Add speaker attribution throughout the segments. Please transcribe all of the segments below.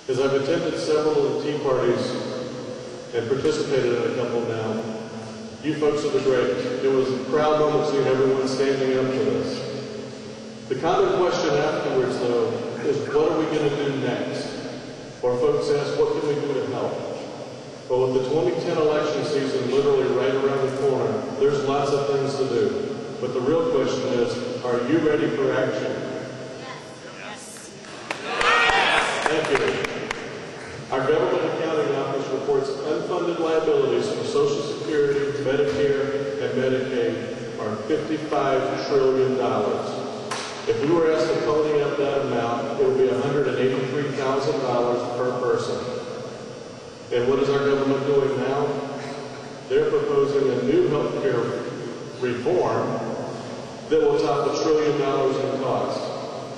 Speaker 1: As I've attended several of the tea parties and participated in a couple now, you folks are the great. It was a proud moment seeing everyone standing up for this. The common question afterwards, though, is what are we going to do next? Or folks ask, what can we do to help? Well, with the 2010 election season literally right around the corner, there's lots of things to do. But the real question is, are you ready for action?
Speaker 2: Yes.
Speaker 1: Thank you. Our Government Accounting Office reports unfunded liabilities for Social Security, Medicare, and Medicaid are $55 trillion. If we were asked to pony up that amount, it would be $183,000 per person. And what is our government doing now? They're proposing a new health care reform that will top $1 trillion in cost.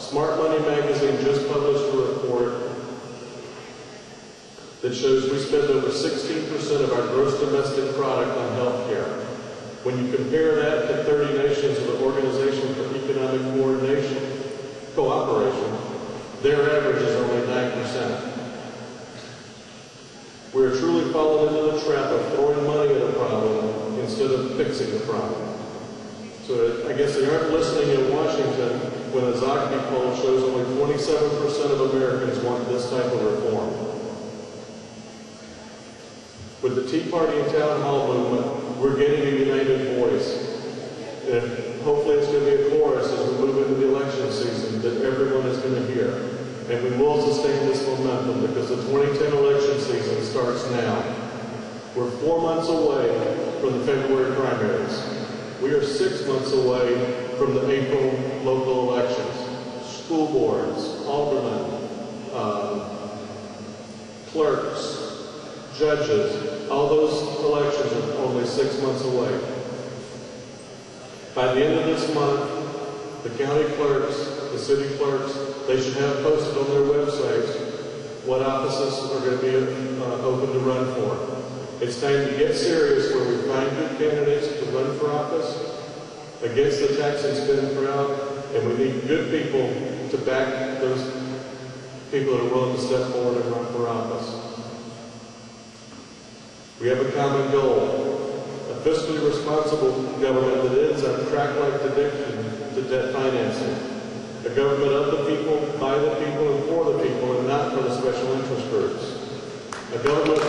Speaker 1: Smart Money magazine just published a report that shows we spend over 16% of our gross domestic product on health care. When you compare that to 30 nations of the Organization for Economic Cooperation, their average is only 9%. We're truly falling into the trap of throwing money at a problem instead of fixing the problem. So I guess they aren't listening in Washington when a Zogby poll shows only 27% of Americans want this type of reform. With the Tea Party and Town Hall movement, we're getting a united voice. And hopefully it's going to be a chorus as we move into the election season that everyone is going to hear. And we will sustain this momentum because the 2010 election season starts now. We're 4 months away from the February primaries. We are 6 months away from the April local elections. School boards, aldermen, clerks, judges, all those elections are only 6 months away. By the end of this month, the county clerks, the city clerks, they should have posted on their websites what offices are going to be open to run for. It's time to get serious where we find good candidates to run for office against the tax and spend crowd, and we need good people to back those people that are willing to step forward and run for office. We have a common goal, a fiscally responsible government that ends our crack-like addiction to debt financing, a government of the people, by the people, and for the people, and not for the special interest groups. A government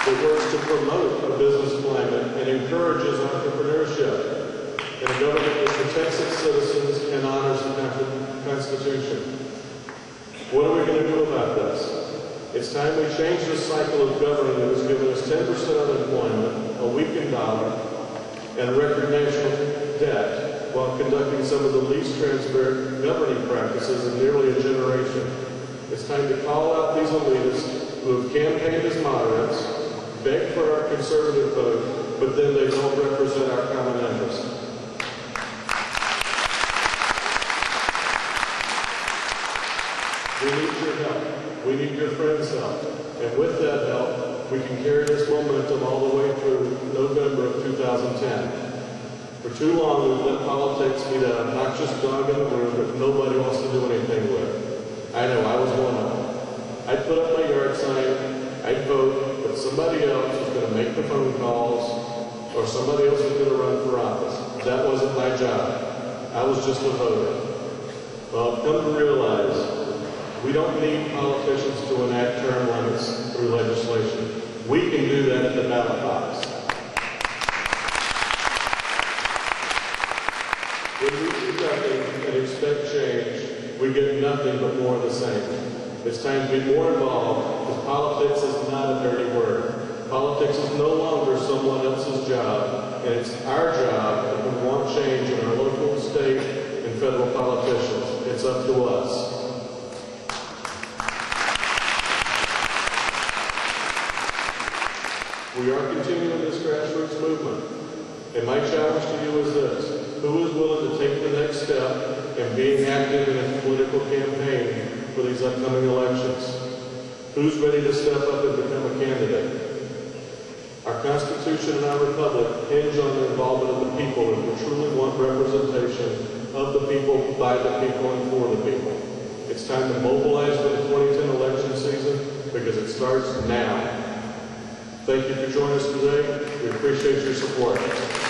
Speaker 1: that works to promote a business climate and encourages entrepreneurship, and a government that protects its citizens and honors the Constitution. What are we going to do about this? It's time we change this cycle of governing that has given us 10% unemployment, a weakened dollar, and record national debt while conducting some of the least transparent governing practices in nearly a generation. It's time to call out these elitists who have campaigned as moderates, begged for our conservative vote, but then they don't represent our common interest. We need your help. We need your friends' help. And with that help, we can carry this momentum all the way through November of 2010. For too long, we've let politics be that obnoxious dog in the room that nobody wants to do anything with. I know, I was one of them. I'd put up my yard sign, I'd vote, but somebody else was going to make the phone calls, or somebody else was going to run for office. That wasn't my job. I was just a voter. Well, I've come to realize we don't need politicians to enact term limits through legislation. We can do that at the ballot box. When we do nothing and expect change, we get nothing but more of the same. It's time to be more involved because politics is not a dirty word. Politics is no longer someone else's job, and it's our job if we want change in our local, state, and federal politicians. It's up to us. We are continuing this grassroots movement, and my challenge to you is this. Who is willing to take the next step in being active in a political campaign for these upcoming elections? Who's ready to step up and become a candidate? Our Constitution and our Republic hinge on the involvement of the people if we truly want representation of the people, by the people, and for the young people. It's time to mobilize for the 2010 election season because it starts now. Thank you for joining us today. We appreciate your support.